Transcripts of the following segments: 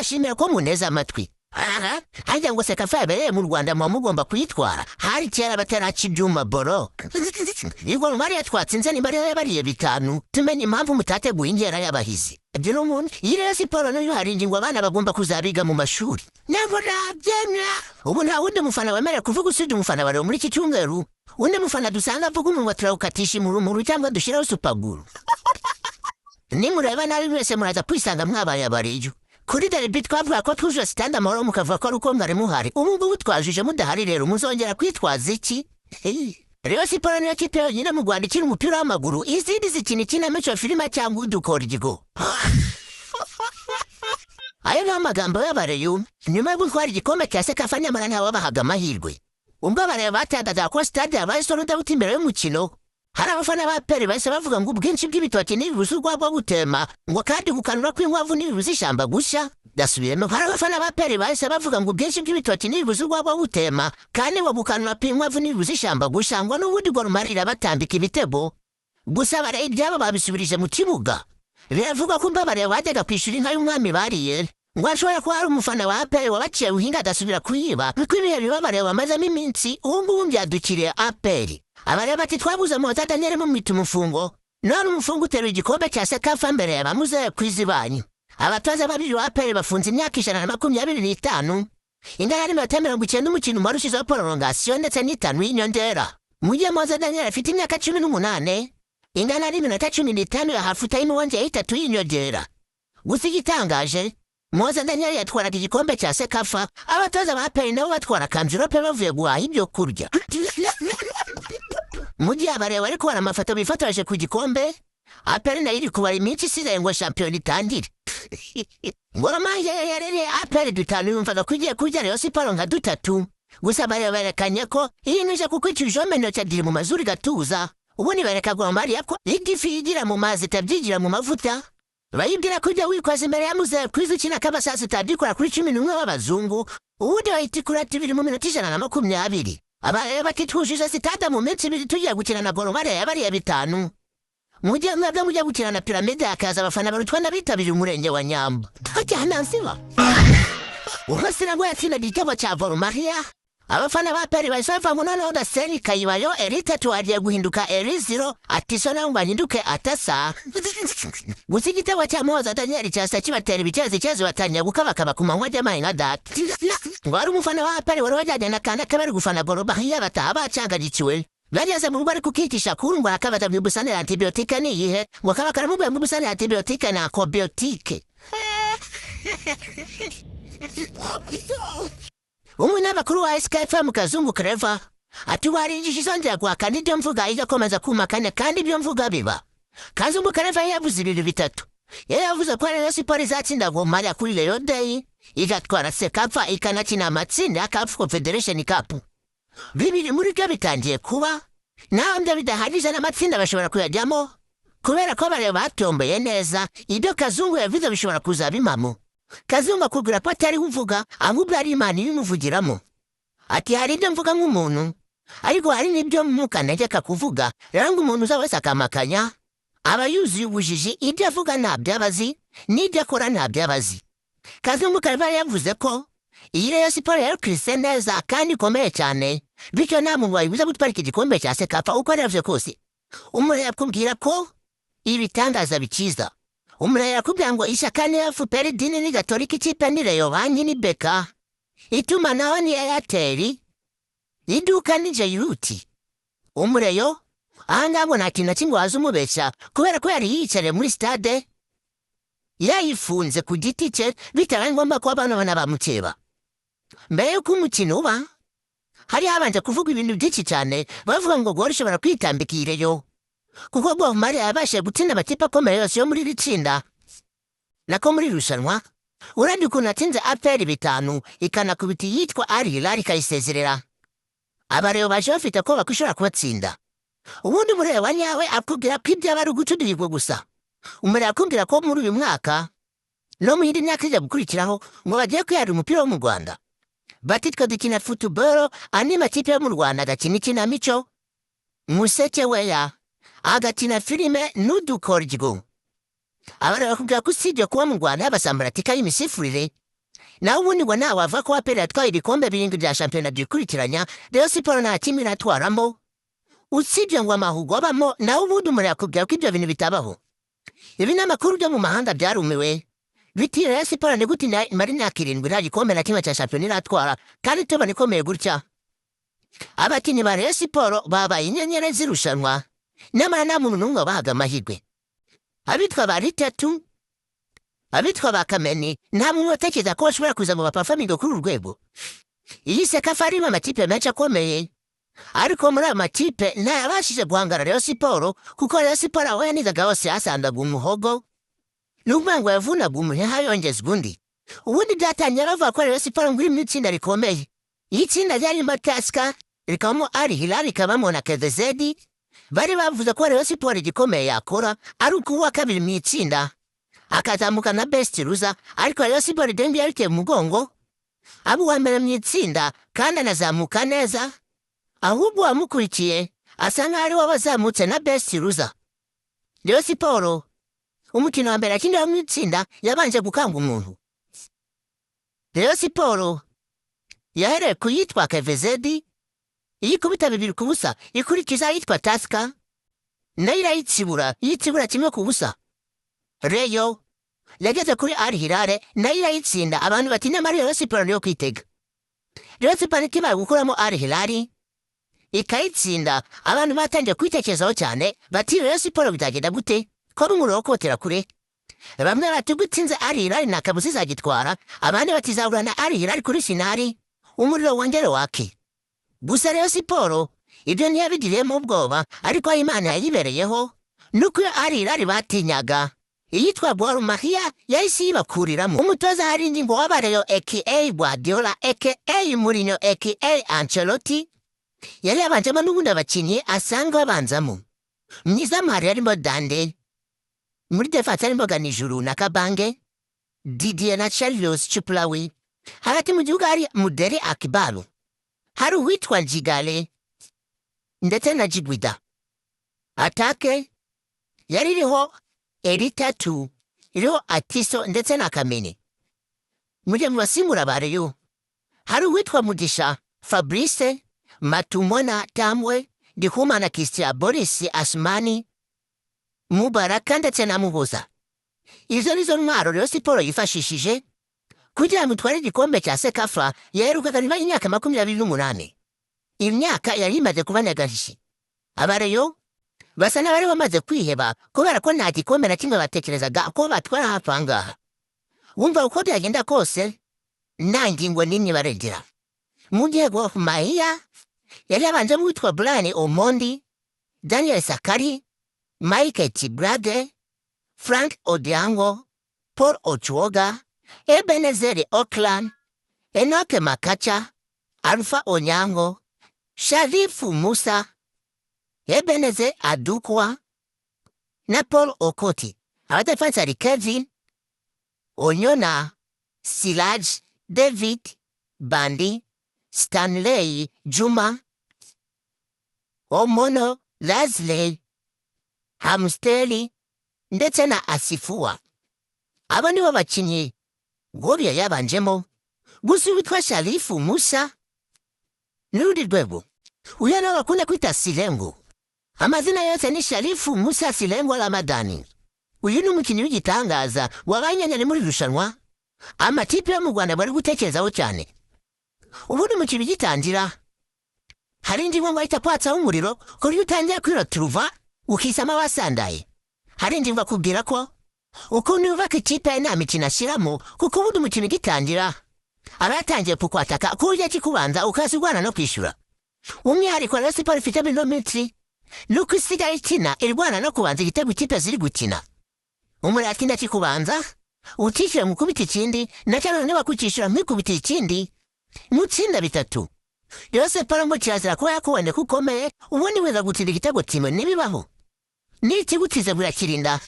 ndabashimira ko muneza amatwi. Aha, hajya ngo Sekafa yabereye mu Rwanda mugomba kuyitwara. Hari kera bataraca ibyuma boro. Igor Maria twatsinze n'imbare y'abariye bitanu. Tumenye impamvu mutateguye ingera y'abahizi. Ibyo n'umuntu yire siporo no hari ingingo abana bagomba kuzabiga mu mashuri. Nabo nabyemya. Ubu nta wundi mufana wemera kuvuga usibye umufana bare muri iki cyumweru. Undi mufana dusanga avuga umuntu watrawukatisha mu cyangwa dushiraho supaguru. Nimureba nabi mwese muraza kwisanga mwabaye abariyo. Kuri derby twavuga ko tuje stand amahoro mukavuga ko uko mwari muhari. Ubu ngubu twajije mudahari rero muzongera kwitwaza iki? Rero siporo niyo kipe yonyine mu Rwanda ikina umupira w'amaguru. Izindi zikina ikinamico filime cyangwa udukora igigo. Ayo ni amagambo y'abareyo. Nyuma yo gutwara igikombe cya Sekafa nyamara ntawe wabahaga amahirwe. Ubwo abareyo batadaga ko stade yabaye sold out imbere y'umukino. Hari abafana ba peri bahise bavuga ngo ubwinshi bw'ibitoki n'ibibuze urwagwa gutema ngo kandi gukanura kw'inkwavu n'ibibuze ishyamba gushya. Dasubiyemo hari abafana ba peri bahise bavuga ngo ubwinshi bw'ibitoki n'ibibuze urwagwa gutema kandi ngo gukanura kw'inkwavu n'ibibuze ishyamba gushya ngo n'ubundi Gor Mahia batambika ibitego. Gusa abareyo ibyabo babisubirije mu kibuga. Biravuga ko abareyo bajyaga kwishyura inka y'umwami bariye. Ngo ashobora kuba ari umufana wa APR wabaciye uhinga adasubira kuyiba. Kuko ibihe biba abareyo bamazemo iminsi ubu ngubu byadukiriye APR. Abareyo bati twabuze Moza Daniel mu mita umufungo. None umufungo uteruye igikombe cya Sekafa mbere yabamuze kwizibanyi. Abatoza babiri wa APR bafunze imyaka 125. Ingana n'iminota 90 umukino warushijeho prolongation ndetse n'itanu y'inyongera. Mu gihe Moza Daniel afite imyaka 18. Ingana n'iminota 15 ya half time wongeye 3 y'inyongera. Gusa igitangaje Moza Daniel yatwaraga igikombe cya Sekafa, abatoza ba APR nabo batwara kamvirope bavuye guhaha ibyo kurya. Mu gihe abareyo bari kubara amafoto bifotoreje ku gikombe, APR nayo iri kubara iminsi isigaye ngo shampiyona itangire. Gor Mahia yarereye APR dutanu yumvaga ko igiye kurya Rayon Siporo nka dutatu. Gusa abareyo berekanye ko iyi nije kuko ikijombe ntoki adiri mu mazuri gatuza. Ubundi bereka Gor Mahia ko igifi yigira mu mazi itabyigira mu mavuta. Bayibwira kujya wikwaza imbere ya muze kwizukina kabasasi tadikora kuri 11 w'abazungu. Ubundi bayitikura tibiri mu minota 120. Abareyo batitujije sitade mu minsi 2 tugiye gukina na Gor Mahia yabariye bitanu. Mujye mwabwe mujye gukina na Pyramide akaza abafana barutwa nabitabiriye umurenge wa Nyamba. Ajyana nsiba. Uhasira ngo yatsinda igitego cya Gor Mahia. Abafana ba APR bayisafa munana oda seri kayibayo Erita tuwagiye guhinduka Eriziro atisona mbanduke atasa. Gusa igitego cya Moza Daniel cyasa kibatera ibicyezi batanya gukabakaba ku manywa y'amayi nka data. Ngo ari umufana wa APR wari wajyanye na kanda kabari gufana Gor Mahia bataba cyangagikiwe. Bageze mu bari kukitisha kurungwa akabata mu busane antibiotika ni yihe ngo kabakara mu busane antibiotika na kobiotike. Umwe bakuru wa SKFM Kazungu Clever atuwarije izongera guhakana ibyo mvuga igakomeza kumakana kandi ibyo mvuga biba. Kazungu Clever yavuze ibintu bitatu. Yavuze ko Rayon Siporo izatsinda Gor Mahia kuri Rayon Day igatwara Sekafa ikanakina amatsinda ya CAF Confederation Cup. Bibiri muri byo bitangiye kuba nambye bidahagije n'amatsinda bashobora kuyajyamo kubera ko abareyo batombeye neza ibyo Kazungu yavuze bishobora kuzabimamo. Kazungu akubwira ko atari uvuga ahubwo ari Imana ibimuvugiramo. Ati hari ibyo mvuga nk'umuntu ariko hari n'ibyo mwuka ntegeka kuvuga rero ngo umuntu uzawese akamakanya aba yuzuye ubujiji ibyo avuga ntabyo abazi n'ibyo akora ntabyo abazi. Kazungu Clever yavuze ko iyi Rayon Siporo yarukrise neza kandi ikomeye cyane bityo nta muntu wayibuza gutwarika igikombe cya Sekafa uko yavuze kose. Umureye akubwira ko ibitangaza bikiza. Umureye akubwira ngo ishyaka ni FPR dini ni Gatolika ikipe ni Rayon banki ni Beka itumanaho ni Airtel iduka ni Jairuti. Umureyo ahangaho nta kintu na kimwe waza umubeshya kubera ko yari yicare muri stade yayifunze ku giti cye bitabaye ngombwa ko abana bamukeba. Mbere y'uko umukino uba hari habanje kuvuga ibintu byinshi cyane bavuga ngo Gor ishobora kwitambika ireyo kuko Gor Mahia yabashe gutsinda amakipe akomeye yose yo muri ritsinda nako muri rushanwa. Urandi ukuntu atsinze APR bitanu ikanakubita yitwa Al Hilal ikayisezerera. Abareyo baje bafite ko bakwishobora kubatsinda. Ubundi umureyo wa nyawe akubwira ko ibyo bari gucudirwa gusa. Umureyo akubwira ko muri uyu mwaka no mu yindi myaka ijya gukurikiraho ngo bagiye kwihara umupira wo mu Rwanda. Bati twe dukina football andi makipe yo mu Rwanda agakina ikinamico Museke weya agakina filime n'udukoryo. Abareyo bakubwira ko usibye kuba mu Rwanda basambaratika y'imisifurire naho ubundi ngo nawe wava ko aperi yatwaye ibikombe birindwi bya shampiyona byikurikiranya Rayon Sport nta kimwe iratwaramo usibye ngo amahugu abamo naho ubundi umuntu yakubwira ko ibyo bintu bitabaho. Ibinyamakuru byo mu mahanga byarumiwe biti Rayon Sport ni gute imara imyaka 7 nta gikombe na kimwe cya shampiyona iratwara kandi tubona ikomeye gutya. Abakinnyi ba Rayon Sport babaye inyenyeri zirushanwa nyamara nta muntu n'umwe wabahaga amahirwe. Abitwa ba Ritatu, abitwa ba Kameni nta muntu watekereza ko bashobora kuza mu bapafamingo kuri urwego. Iyi Sekafa arimo amakipe menshi akomeye ariko muri aya makipe ntayabashije guhangara Rayon Sport kuko Rayon Sport aho yanigaga hose yasandaga umuhogo n'ubwo ngo yavunaga umuheha yongezwa undi. Ubundi byatangiye bavuga ko Rayon Sport ngo iri mu itsinda rikomeye. Iyi tsinda ryarimo Tusker, rikabamo Al Hilal, rikabamo na KVZ. Bari bavuze ko Rayon Sport igikomeye yakora ari ukuwa kabiri mu itsinda akazamuka na best loser, ariko Rayon Sport dembi yarike mu mugongo abo uwa mbere mu itsinda kandi anazamuka neza, ahubwo wamukurikiye asa nk'aho ari wabazamutse na best loser. Rayon Sport umukino wa mbere akinira mu itsinda yabanje gukanga umuntu. Rayon Sport yahereye ku yitwa KVZ iyikubita 2-0 ikurikiza yitwa Tusker nayo irayitsibura kimwe ku busa. Rayon yageze kuri Al Hilal nayo irayitsinda, abantu bati nyamara Rayon Sport niyo kwitega. Rayon Sport ikimaze gukuramo Al Hilal ikayitsinda, abantu batangiye kwitekerezaho cyane bati Rayon Sport bitagenda gute ko bumuro kotera kure. Bamwe bati gutsinze Al Hilal na kabuzi zagitwara, abandi batizahura na Al Hilal kuri finali umuriro wongere wake. Gusa Rayon Sport ibyo ntiyabigiriyemo ubwoba, ariko Imana yayibereyeho nuko Al Hilal batinyaga iyitwa Gor Mahia yahise yibakuriramo. Umutoza harindi ngo wabareyo aka Guardiola aka Mourinho aka Ancelotti yari yabanjemo n'ubundi abakinnyi asanga babanzamo. Mwizamu hari harimo Dande, muri defense harimo Ganijuru na Kabange, Didier na Charles Chuplawi. Hagati mu gihugu hari Mudere Akibalu, hari uwitwa Jigale ndetse na Jigwida. Atake yari iriho Ritatu, iriho Atiso ndetse na Kameni. Muje mu basimbura ba Rayon hari uwitwa Mugisha Fabrice, Matumona Tamwe, Ndikumana Christian, Boris Asmani, Mubaraka ndetse na Muhoza. Izo nizo ntwaro Rayon Sport yifashishije kugira ngo itware igikombe cya Sekafa yaherukaga nyuma y'imyaka 28. Imyaka yari imaze kuba nyagahishi. Abareyo basa n'abari bamaze kwiheba kubera ko nta gikombe na kimwe batekerezaga ko batwara hafi aha ngaha. Wumva uko byagenda kose nta ngingo nini baregera. Mu gihe Gor Mahia yari yabanje mu witwa Brian Omondi, Daniel Sakari, Mike Tibrade, Frank Odiango, Paul Ochuoga, Ebenezer Oklan, Enoke Makacha, Alpha Onyango, Sharifu Musa, Ebenezer Adukwa na Paul Okoti. Abadefense ari Kevin Onyona, Silaj, David Bandi, Stanley Juma, Omono, Leslie Hamsteli ndetse na Asifua. Aba nibo bakinnyi Gobya yabanjemo. Gusa witwa Sharifu Musa n'urundi rwego uyu nawe bakunda kwita Silengo. Amazina yose ni Sharifu Musa Silengo Ramadani. Uyu ni umukinnyi w'igitangaza wabanyanye muri rushanwa amakipe yo mu Rwanda bari gutekerezaho cyane. Ubundi mu kibi gitangira hari indi ngo ahita kwatsa umuriro ko utangiye kwiroturuva ukisama wasandaye. Hari indi bakubwira ko uko nubaka ikipe nta mikino ashyiramo kuko ubundi mu kibi gitangira aratangiye kukwataka kurya kikubanza ukazigwana no kwishyura. Umwihariko Rayon Sport ifite bilometri nuko isigaye ikina irwana no kubanza igitego ikipe ziri gukina. Umuratinda kikubanza utishyura mu kubita ikindi na cyane niba kukishyura mwikubita ikindi mutsinda 3. Rayon Sport ngo kirazira ko yakubone kukomeye ubundi weza gutsinda igitego kimwe nibibaho. Niki gutize burakirinda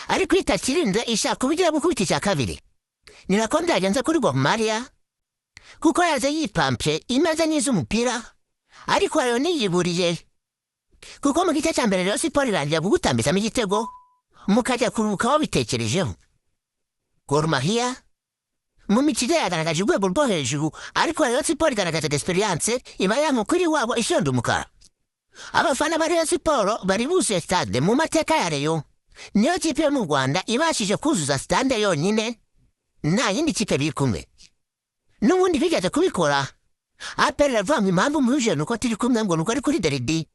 ariko itakirinze ishaka kubigira gukubita icya kabiri. Ni nako byagenze kuri Gor Mahia kuko yaje yipampye imeze n'iz'umupira ariko ayo niyiburiye kuko mu gice cya mbere Rayon Sport irangira gutambitsamo igitego mukajya kuruhuka aho bitekerejeho. Gor Mahia mu mikino yagaragaje urwego rwo hejuru ariko Rayon Sport igaragaza experience iba yamukuri wabo ishonda umukara. Abafana ba Rayon Sport bari buzuye stade mu mateka ya Rayon. Niyo kipe yo mu Rwanda ibashije kuzuza stade yonyine nta yindi kipe biri kumwe. N'ubundi bigeze kubikora APR ravanga impamvu muje nuko turi kumwe ngo nuko ari kuri derby.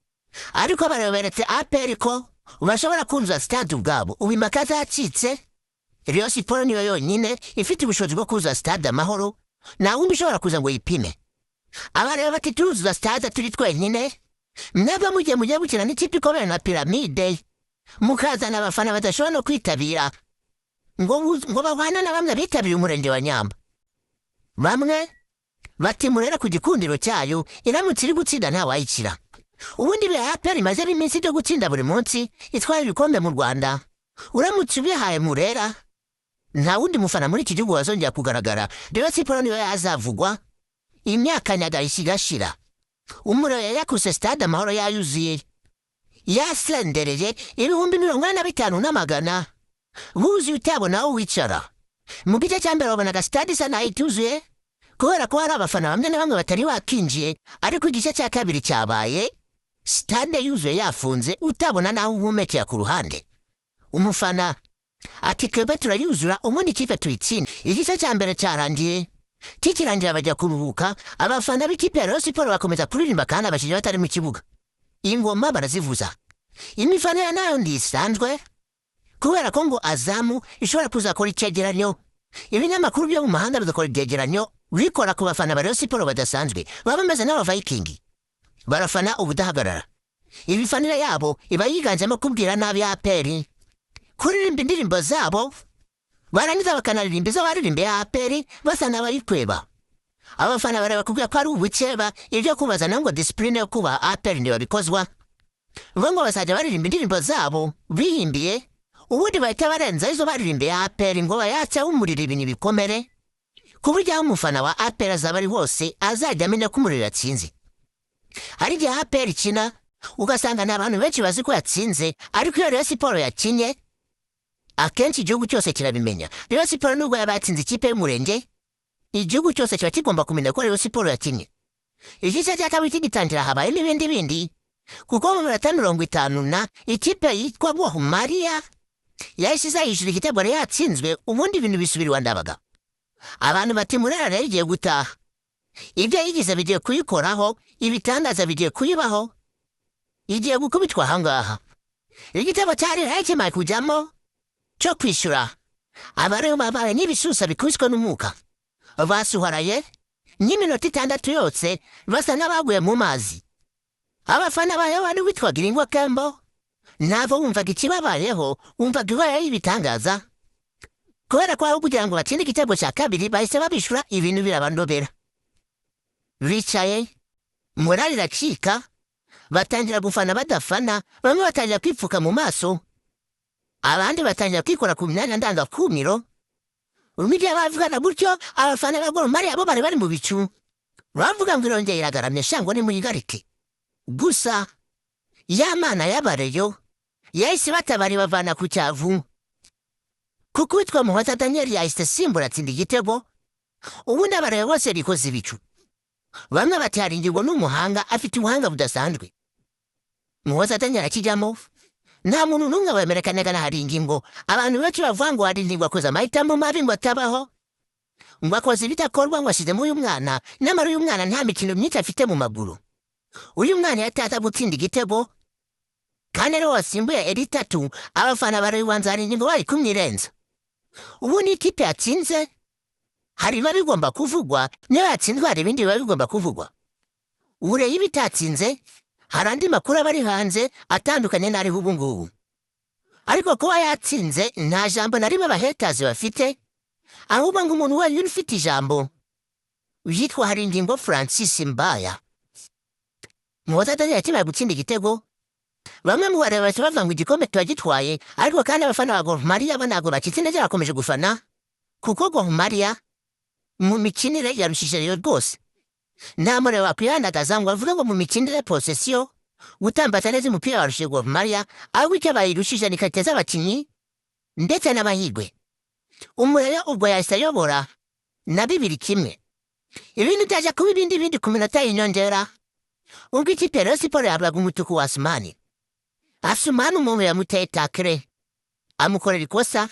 Ariko baraberetse APR ko bashobora kuzuza stade ubwabo. Ubu impaka zacitse. Rayon Sport niyo yonyine ifite ubushobozi bwo kuzuza stade Amahoro nta wundi ushobora kuza ngo yipime. Abareba bati tuzuza stade turi twenyine mwebwe mujye gukina n'ikipe ikomeye na Pyramide mukazana abafana badashobora no kwitabira ngo babana na bamwe bitabiriye umurenge wa Nyamba. Bamwe bati murera ku gikundiro cyayo iramutse iri gutsinda ntawayikira. Ubundi bya APR imaze iminsi byo gutsinda buri munsi itwara ibikombe mu Rwanda. Uramutse ubihaye Murera nta wundi mufana muri iki gihugu wazongera kugaragara. Rayon Sport niyo yazavugwa imyaka nyagahise igashira. Umuriro yakuse stade Amahoro yayuzuye yasendereye 45,000 buzi utabona aho wicara. Mu gice cya mbere wabonaga stade isa nayo ituzuye kubera ko hari abafana bamwe na bamwe batari bakinjiye, ariko igice cya kabiri cyabaye stade yuzuye yafunze utabona naho uhumekera ku ruhande. Umufana ati twebwe turayuzura ubundi ikipe tuyitsinde. Igice cya mbere cyarangiye kikirangira bajya kuruhuka, abafana b'ikipe ya Rayon Sport bakomeza kuririmba kandi abakiriya batari mu kibuga. Ingoma barazivuza. Imifana nayo ndisanzwe kubera ko ngo Azamu ishobora kuzakora icyegeranyo. Ibinyamakuru byo mu mahanga bigakora icyegeranyo bikora ku bafana ba Rayon Sport badasanzwe baba bameze n'aba-Viking barafana ubudahagarara. Ibifanira yabo iba yiganjemo kubwira nabi APR, kuririmba indirimbo zabo barangiza bakanaririmba izo baririmba ya APR basa n'abayikweba. Abafana bareba kubwira ko ari ubukeba ibyo kubazana ngo discipline yo kuba APR ntibabikozwa. Ngo basajya baririmba indirimbo zabo bihimbiye ubundi bahita barenza izo baririmba ya APR ngo bayatse umuriro ibintu bikomere ku buryo umufana wa APR azaba ari hose azajya amenya ko umuriro yatsinze. Hari igihe APR ikina ugasanga n'abantu benshi bazi ko yatsinze, ariko iyo Rayon Sport yakinye akenshi igihugu cyose kirabimenya. Rayon Sport nubwo yabatsinze ikipe y'umurenge igihugu cyose kiba kigomba kumenya ko Rayon Sport yakinye. Igice cya kabiri kigitangira habaye n'ibindi kuko mu minota 50 ikipe yitwa Gwahumaria yahise yishyura igitego yari yatsinzwe ubundi ibintu bisubira iwandabaga. Abantu bati Murera rero igiye gutaha, ibyo yigize bigiye kuyikoraho, ibitangaza bigiye kuyibaho, igiye gukubitwa ahangaha. Igitego cyari kimaye kujyamo cyo kwishyura abareba babaye n'ibisusa bikubiswe n'umwuka basuharaye n'iminota 6 yose basa n'abaguye mu mazi. Abafana bayo bari witwaga Ingwa Kembo nabo wumvaga ikibabayeho, wumvaga ibaye ibitangaza kubera ko aho kugira ngo batsinde igitego cya kabiri bahise babishura ibintu birabandobera. Bicaye morali iracika batangira gufana badafana, bamwe batangira kwipfuka mu maso abandi batangira kwikora ku myanya ndangakumiro. Umijya bavugana gutyo abafana ba Gor Mahia bo bari mu bicu bavuga ngo irongeye iragaramye shango ni muyigarike. Gusa yamana yabareyo yahise batabari bavana ku cyavu kuko witwa Muhoza Daniel yahise simbura atsinda igitego. Ubundi abareba bose rikoze ibicu. Bamwe bati hari ingingo n'umuhanga afite ubuhanga budasanzwe. Muhoza Daniel akijyamo nta muntu n'umwe wemerekanaga na hari ingingo. Abantu benshi bavuga ngo hari ingingo akoze amahitamo mabi ngo atabaho, ngo akoze ibidakorwa ngo ashizemo uyu mwana, nyamara uyu mwana nta mikino myinshi afite mu maguru. Uyu mwana yataza gutsinda igitego kandi rero wasimbuye Eritatu abafana bariwanza hari ingingo bari kumwirenza. Ubu ni ikipe yatsinze hari biba bigomba kuvugwa, niyo yatsinzwe hari ibindi biba bigomba kuvugwa. Ureye ibitatsinze hari andi makuru abari hanze atandukanye n'ari ubu ngubu. Ariko kuba yatsinze nta jambo na rimwe abahetazi bafite, ahubwo ngo umuntu wenyine ufite ijambo yitwa hari ingingo Francis Mbaya. Muhoza Daniel yakimaye gutsinda igitego. Bamwe mu bareba bavuga ngo igikombe twagitwaye, ariko kandi abafana ba Gor Mahia banago bakitsinda cyarakomeje gufana kuko Gor Mahia mu mikinire yarushije yo rwose. Nta mure wakwiyandagaza ngo avuga ngo mu mikinire possession gutambata neza umupira warushije Gor Mahia, ahubwo icyo bayirushije ni karite z'abakinnyi ndetse n'amahirwe. Umurero ubwo yahise ayobora na 2-1. Ibintu byaje kuba ibindi ku minota y'inyongera. Ubwo ikipe ya Rayon Sports yahabwaga umutuku wa Asumani. Asumani umuntu yamuteye takire amukorera ikosa.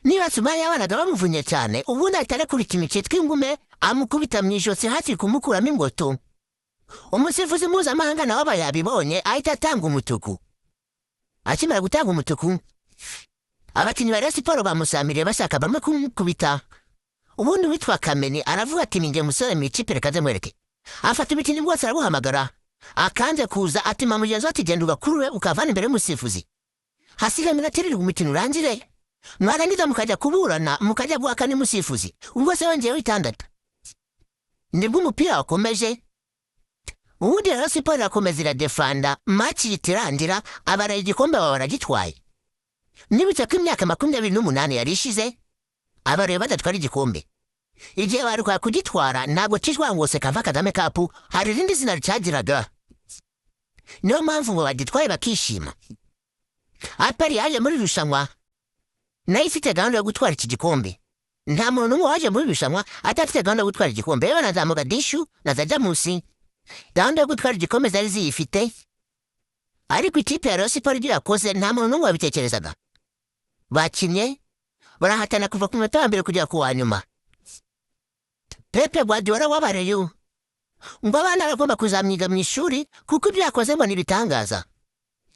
Niba Asumani yabanaga bamuvunye cyane ubundi ahita arekura ikintu cyitwa ingume amukubita mu ijosi hasi kumukuramo ingoto. Umusifuzi mpuzamahanga nawe aba yabibonye ahita atanga umutuku. Akimara gutanga umutuku, abakinnyi ba Rayon Sports bamusamiriye bashaka bamwe kumukubita. Ubundi witwa Kameni aravuga ati ninjye musore mu ikipe reka ndamwereke. Afata imikino bwose arabuhamagara. Akanze kuza ati mugenzi ati genda ugakurure ukavana imbere y'umusifuzi. Hasigaye iminota 7 umukino urangire. Mwarangiza mukajya kuburana mukajya guhaka n'umusifuzi. Ubwo se wongeye 6. Nibwo umupira wakomeje. Ubundi Rayon Sports irakomeza iradefanda match itirangira abaraye igikombe baba baragitwaye. Nibutse ko imyaka 28 yari ishize abaraye badatwara igikombe. Igihe bari kwa kugitwara ntabwo kizwa ngo se Kava Kagame Cup hari irindi zina ryagiraga. Niyo mpamvu ngo bagitwaye bakishima. APR yaje muri rushanwa nayo ifite gahunda yo gutwara iki gikombe. Nta muntu n'umwe waje muri rushanwa atafite gahunda yo gutwara igikombe. Yewe na za Mogadishu na za Jamusi gahunda yo gutwara igikombe zari ziyifite. Ariko ikipe ya Rayon Sports ibyo yakoze nta muntu n'umwe wabitekerezaga. Bakinnye barahatana kuva ku munota wa mbere kugera ku wa nyuma. Pepe Guardiola wabareyo ngo abana bagomba kuzamwiga mu ishuri kuko ibyo yakoze ngo nibitangaza.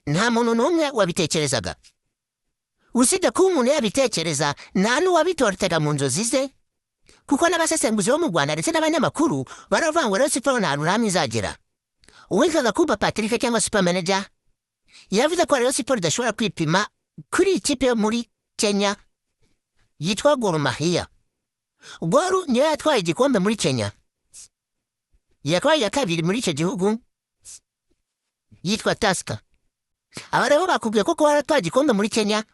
Nta muntu n'umwe wabitekerezaga. Usibye ko umuntu yabitekereza nta n'uwabitorotega mu nzozi ze kuko n'abasesenguzi bo mu Rwanda ndetse n'abanyamakuru baravuga ngo Rayon Sports nta ruramye izagera. Uwitwaga Kuba Patrick cyangwa super manager yavuze ko Rayon Sports idashobora kwipima kuri ikipe yo muri Kenya yitwa Gor Mahia. Gor niyo yatwaye igikombe muri Kenya. Yatwaye ya kabiri muri icyo gihugu yitwa Tusker. Abarebo bakubwiye ko kuba yaratwaye igikombe muri Kenya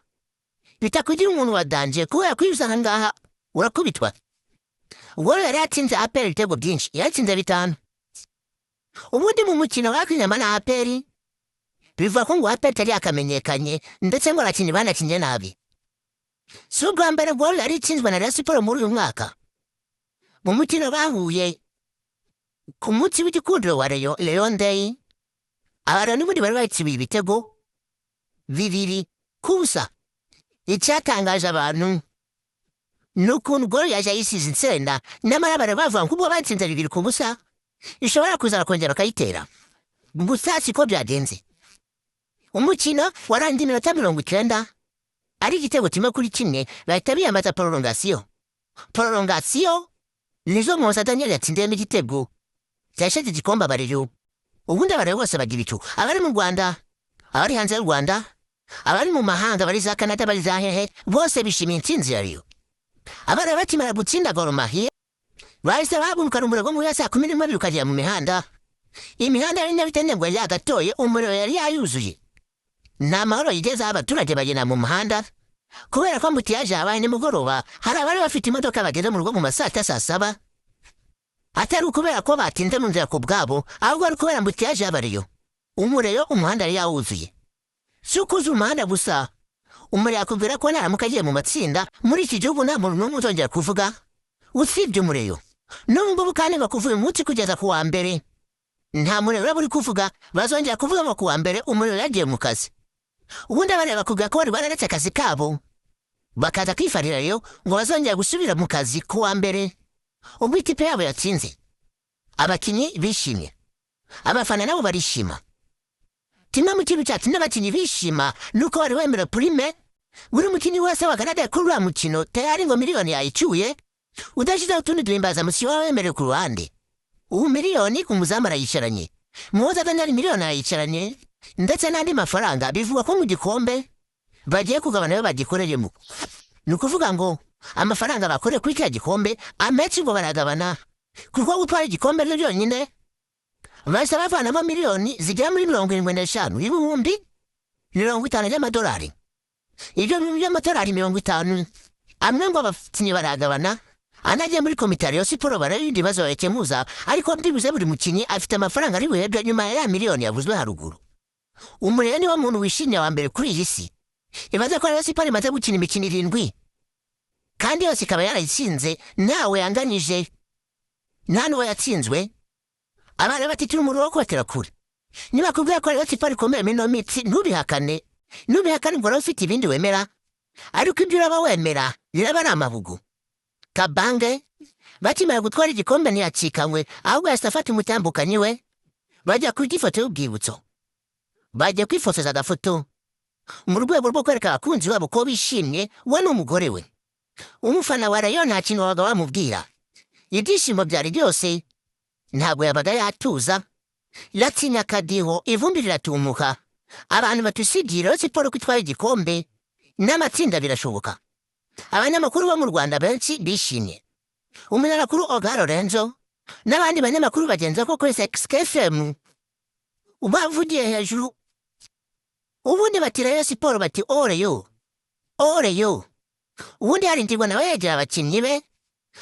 bitakugira umuntu wadanje kubera kwiyuza ahangaha urakubitwa. Gor yari yatsinze APR ibitego byinshi yatsinze 5. Ubundi mu mukino wakinyama na APR bivuga ko ngo APR tari yakamenyekanye ndetse ngo abakinnyi banakinnye nabi. Si ubwa mbere Gor yari itsinzwe na Rayon Sports muri uyu mwaka. Mu mukino bahuye ku munsi w'igikundiro wa Leon Day abantu n'ubundi bari bayitsibiye ibitego 2-0. Icyatangaje abantu n'ukuntu Gor yaje yisize insenda n'amara bari bavuga ngo ubwo batsinze 2-0 ishobora kuzara kongera bakayitera. Gusa siko byagenze. Umukino warangiye iminota 90 ari igitego kimwe kuri kimwe bahita biyambaza prolongation. Prolongation nizo Mose Daniel yatsindemo igitego cyashyize igikombe abareyo. Ubundi abareyo bose bagira icyo abari mu Rwanda abari hanze y'u Rwanda abari mu mahanga bari za Canada bari za hehe bose bishimiye intsinzi yariyo. Abari bakimara gutsinda Gor Mahia bahise bahaguruka umurego mu ya saa 12 ukajya mu mihanda. Imihanda yari Nyabitende ngo yagatoye umuriro yari yayuzuye. Nta mahoro yigeze abaturage bagenda mu muhanda kubera ko mbutiyaje abaye nimugoroba hari abari bafite imodoka bageze mu rugo mu masaa 7. Atari ukubera ko batinze mu nzira ku bwabo ahubwo ari kubera mbutiyaje abariyo. Umureyo umuhanda yari yawuzuye. Si ukuza umuhanda gusa umuriro yakubwira ko naramuka agiye mu matsinda muri iki gihugu nta muntu n'umwe uzongera kuvuga usibye umureyo. Nubwo kandi bakuvuye umunsi kugeza ku wa mbere nta muriro buri kuvuga bazongera kuvuga ngo ku wa mbere umuriro yagiye mu kazi. Ubundi abareba bakubwira ko bari bararetse akazi kabo bakaza kwifarirayo ngo bazongera gusubira mu kazi ku wa mbere. Ubwo ikipe yabo yatsinze abakinnyi bishimye abafana nabo barishima. Kimwe mu kintu cyatumye abakinnyi bishima nuko bari wemera prime buri mukinnyi wese wagaragaye kuri uriya mukino tayari ngo miliyoni yayicyuye udashyizeho utundi duhimbaza musi wawe wemerewe ku ruhande. Ubu miliyoni ku muzamu arayicaranye Mose Daniel miliyoni arayicaranye ndetse n'andi mafaranga bivuga ko mu gikombe bagiye kugabana ayo bagikoreyemo. Ni ukuvuga ngo amafaranga bakoreye kuri cya gikombe amenshi ngo baragabana kuko gutwara igikombe no byonyine bahise bavanamo miliyoni zigera muri 75 ibihumbi 50 y'amadolari. Ibyo by'amadolari 50 amwe ngo abakinnyi baragabana anagiye muri komite ya Rayon Sports barayindi bazo bakemuza ariko byibuze buri mukinnyi afite amafaranga ari buhebwe nyuma ya miliyoni yavuzwe haruguru. Umureye ni wa muntu wishimye wa mbere kuri iyi si. Ibaze ko Rayon Sports imaze gukina imikino 7 kandi yose ikaba yarayitsinze ntawe yanganyije nta n'uwo yatsinzwe. Abana batitira umuriro wo kubatera kure. Niba kubwira ko Rayon Sports ikomeye muri ino mitsi ntubihakane ngo nawe ufite ibindi wemera, ariko ibyo uraba wemera biraba ari amabugu. Kabange bakimara gutwara igikombe ntiyacikanywe, ahubwo yahise afata umutambukanyi we bajya ku ifoto y'ubwibutso, bajya kwifotoza agafoto mu rwego rwo kwereka abakunzi babo ko bishimye we n'umugore we. Umufana wa Rayon nta kintu wabaga wamubwira, ibyishimo byari byose, ntabwo yabaga yatuza. Latinya akadiho, ivumbi riratumuka, abantu batusigiye Rayon Sports ko itwaye igikombe n'amatsinda birashoboka. Abanyamakuru bo mu Rwanda benshi bishimye. Umunyamakuru Oga Lorenzo n'abandi banyamakuru bagenza ko kuri XFM bavugiye hejuru, ubundi bati Rayon Sports bati oreyo. Ubundi harindirwa nawe yegera abakinnyi be,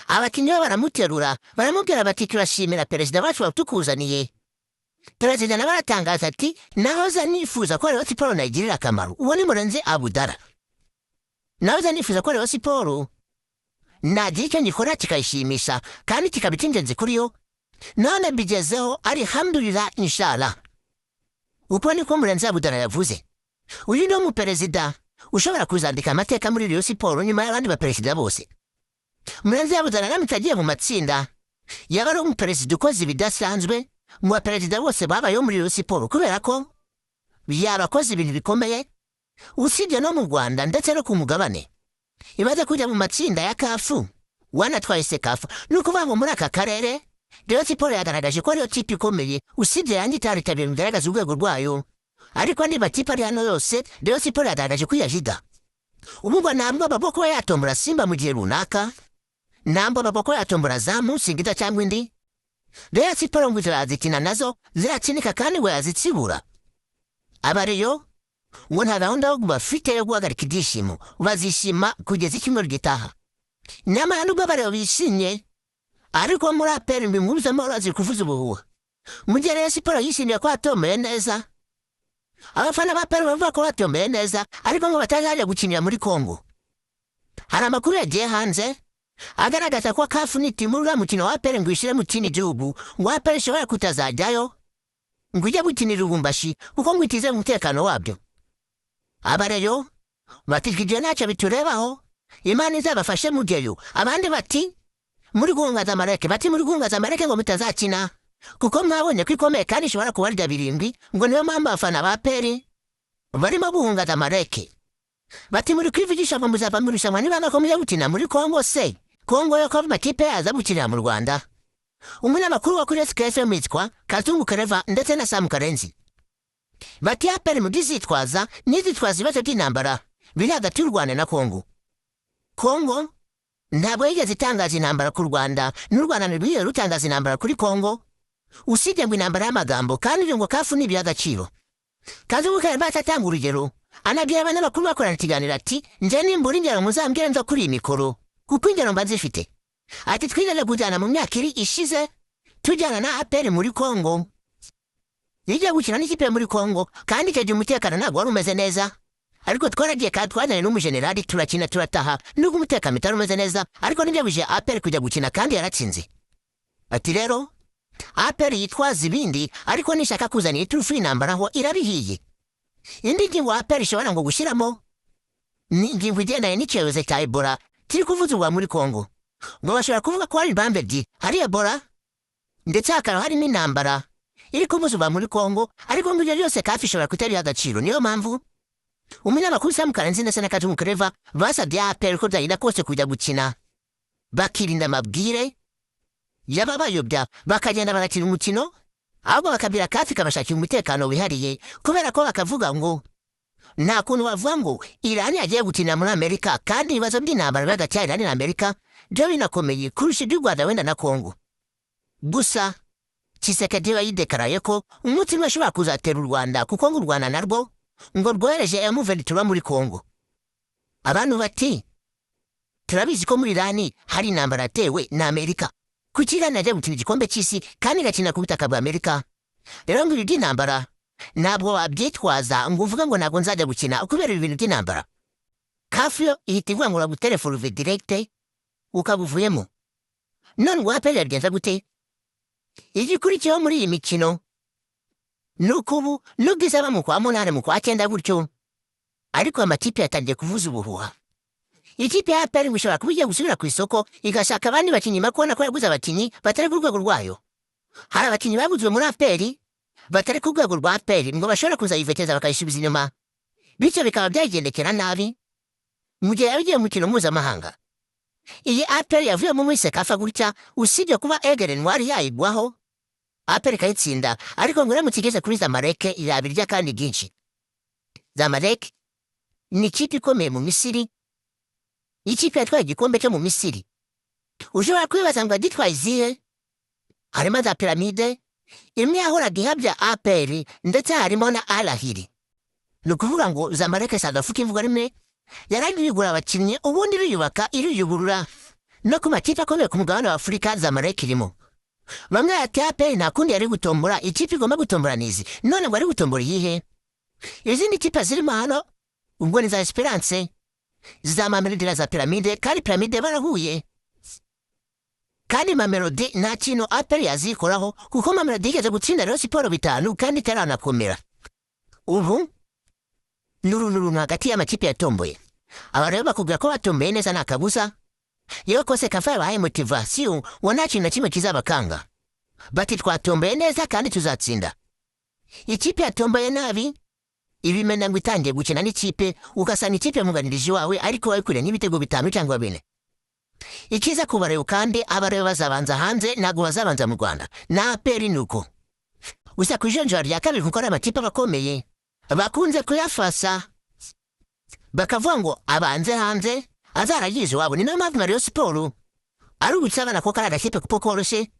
abakinnyi be baramuterura baramubwira bati turashimira perezida wacu watukuzaniye. Perezida nawe aratangaza ati nahoza nifuza ko Rayon Sports nayigirira akamaro. Uwo ni Murenzi Abudara. Nahoza nifuza ko Rayon Sports nagira icyo ngikora kikayishimisha kandi kikaba icy'ingenzi kuri yo, none bigezeho alhamdulillah inshallah. Uko niko Murenzi Abudara yavuze. Uyu ni umuperezida ushobora kuzandika amateka muri Rayon Sports nyuma y'abandi baperezida bose. Murenzi Abudara aramutse agiye mu matsinda yaba ari umuperezida ukoze ibidasanzwe mu baperezida bose babayeho muri Rayon Sports, kubera ko yarakoze ibintu bikomeye usibye no mu Rwanda ndetse no ku mugabane. Ibaze kujya mu matsinda ya kafu wanatwaye sekafu, nuko babo muri aka karere Rayon Sports yagaragaje ko ariyo tipi ikomeye usibye yanjye itaritabira bigaragaza urwego rwayo, ariko andi makipe ari hano yose Rayon Sports yagaragaje ko yajiga. Ubwo ntabwo baboko yatombora Simba mu gihe runaka, ntabwo baboko yatombora Zamu, Singida cyangwa indi. Rayon Sports ngo zirazikina nazo zirakinika kandi we yazitsibura. Abariyo ngo nta gahunda yo bafite yo guhagarika ibyishimo, bazishima kugeza icyumweru gitaha. Nyamara nubwo abariyo bishimye, ariko muri APR bimwuzamo urazi kuvuza ubuhuha. Mu gihe Rayon Sports yishimiye ko yatomboye neza, abafana ba APR bavuga ko batomboye neza, ariko ngo batazajya gukinira muri Congo. Hari amakuru yagiye hanze agaragaza ko kafu nitimurura mukino wa APR ngo ishire mu kindi gihugu, ngo APR ishobora kutazajyayo ngo ijye gukinira Lubumbashi kuko ngo itize umutekano wabyo. Abareyo batijije ntacyo biturebaho, Imana izabafashe mugeyo. Abandi bati muri guhungaza Amareke, bati muri guhungaza Amareke ngo mutazakina kuko mwabonye ko ikomeye kandi ishobora kubarya birindwi, ngo niyo mpamvu abafana ba APR barimo guhungaza Amareke. Bati muri kwivugisha ngo muzava muri rushanwa niba nakomeza gukina muri Congo se, Congo yo kuba amakipe yaza gukinira mu Rwanda. Umunyamakuru wa kuri XFM yitwa Kazungu Kereva ndetse na Sam Karenzi bati APR mudizitwaza nizitwaza ibibazo by'intambara biri hagati y'u Rwanda na Congo. Congo ntabwo yigeze itangaza intambara ku Rwanda, n'u Rwanda ntirwigeze rutangaza intambara kuri Congo, usibye ngo intambara y'amagambo kandi ngo kafu ni iby'agaciro. Kazungu Kereva atatanga urugero, anabwira abanyamakuru bakorana ikiganiro ati nje nimbura ingero muzambwire nza kuri iyi mikoro kuko ingero mba nzifite. Ati twigeze kujyana mu myaka iri ishize tujyana na APR muri Congo, yijya gukina n'ikipe muri Congo kandi icyo gihe umutekano ntabwo wari umeze neza, ariko twaragiye kandi twajyanye n'umujenerali turakina turataha nubwo umutekano utari umeze neza, ariko nibyo bije APR kujya gukina kandi yaratsinze. Ati rero APR yitwaza ibindi, ariko nishaka kuzana iturufu y'intambara ho irabihiye. Indi ngingo APR ishobora ngo gushyiramo ni ingingo igendanye n'icyorezo cya Ebola kiri kuvuzwa muri Congo, ngo bashobora kuvuga ko hari Bambedi, hari Ebola ndetse hakaba harimo intambara iri kuvuzwa muri Congo, ariko ngo ibyo byose kafi ishobora kutari agaciro. Niyo mpamvu umunyamakuru Sam Karenzi ndetse na Kazungu Kereva basabye APR ko byagenda kose kujya gukina bakirinda amabwire y'ababayobya, bakagenda bagakina umukino, ahubwo bakabwira kafi kabashakira umutekano wihariye, kubera ko bakavuga ngo nta kuntu bavuga ngo Irani yagiye gukinira muri Amerika kandi ibibazo by'intambara hagati ya Irani na Amerika byo binakomeye kurusha iby'u Rwanda wenda na Congo. Gusa Tshisekedi yidekaraye ko umunsi umwe ashobora kuzatera u Rwanda kuko ngo u Rwanda narwo ngo rwohereje M23 muri Congo. Abantu bati turabizi ko muri Irani hari intambara yatewe na Amerika, kuki Irani yagiye gukina igikombe cy'isi kandi igakina ku butaka bwa Amerika. Rero ngo ibi by'intambara ntabwo wabyitwaza ngo uvuga ngo ntabwo nzajya gukina kubera ibintu by'intambara. hafi yo ihita ivuga ngo uragutere foruve direkite ukabuvuyemo. None ngo APR yagenza gute? Igikurikiyeho muri iyi mikino nuko ubu nubwo izaba mu kwa munani mu kwa cyenda gutyo, ariko amakipe yatangiye kuvuza ubuhuha. Ikipe ya APR ngo ishobora kuba igiye gusubira ku isoko igashaka abandi bakinnyi kubona ko yaguze abakinnyi batari ku rwego rwayo. Hari abakinnyi baguzwe muri APR batari ku rwego rwa APR ngo bashobora kuzayiveteza bakayisubiza inyuma, bityo bikaba byagendekera nabi mu gihe yabigiye mu mukino mpuzamahanga. Iyi APR yavuye mu Sekafa gutya, usibye kuba Aigle Noir yayigwaho APR ikayitsinda, ariko ngo iramutse igeze kuri Zamalek yabirya kandi byinshi. Zamalek ni ikipe ikomeye mu Misiri, ikipe yatwaye igikombe cyo mu Misiri. Ushobora kwibaza ngo agitwaye izihe? Harimo za Piramide, imwe yahoraga ihabya APR, ndetse harimo na Al Ahly. Ni ukuvuga ngo Zamalek sadafuka imvugo rimwe yaragiye igura abakinnyi ubundi iriyubaka iriyuburura. No ku makipe akomeye ku mugabane wa Afurika Zamalek irimo. Bamwe ati APR nta kundi yari gutombora, ikipe igomba gutombora nizi. None ngo ari gutombora iyihe? Izindi kipe zirimo hano ubwo ni za Esperance, za Mamelodi na za Piramide, kandi Piramide barahuye. Kandi Mamelodi nta kintu APR yazikoraho kuko Mamelodi igeze gutsinda Rayon Sports 5 kandi itaranakomera. Ubu nurunuru hagati y'amakipe yatomboye. Abareba bakubwira ko batomboye neza nta kabuza. Yewe ko Sekafa yabahaye motivation ngo nta kintu na kimwe kizabakanga. Bati twatomboye neza kandi tuzatsinda. Ikipe yatomboye nabi ibimena ngo itangiye gukina n'ikipe, ugasana ikipe muganirije wawe ariko wayikure n'ibitego 5 cyangwa 4. Ikiza kubareba kandi abareba bazabanza hanze ntago bazabanza mu Rwanda. Na APR nuko gusa kujenjora rya kabiri kuko amakipe abakomeye bakunze kuyafasa bakavuga ngo abanze hanze azaragize wabo. Ni nayo mpamvu na Rayon Sports ari ugutsabana ko kari agakipe kuko koroshe.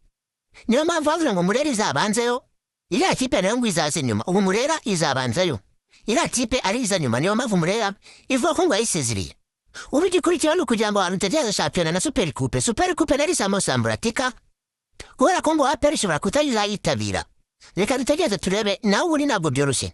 Niyo mpamvu bavuga ngo Murera izabanzeyo, iriya kipe nayo ngo izaze nyuma. Ubu Murera izabanzayo, iriya kipe ari iza nyuma. Niyo mpamvu Murera ivuga ko ngo yayisezeriye. Ubu igikurikiyeho ni ukugira ngo abantu tutegereze shampiyona na Super Coupe. Super Coupe nari isamo samburatika kubera ko ngo APR ishobora kutayitabira. Reka dutegereze turebe, nawe ubundi ntabwo byoroshye.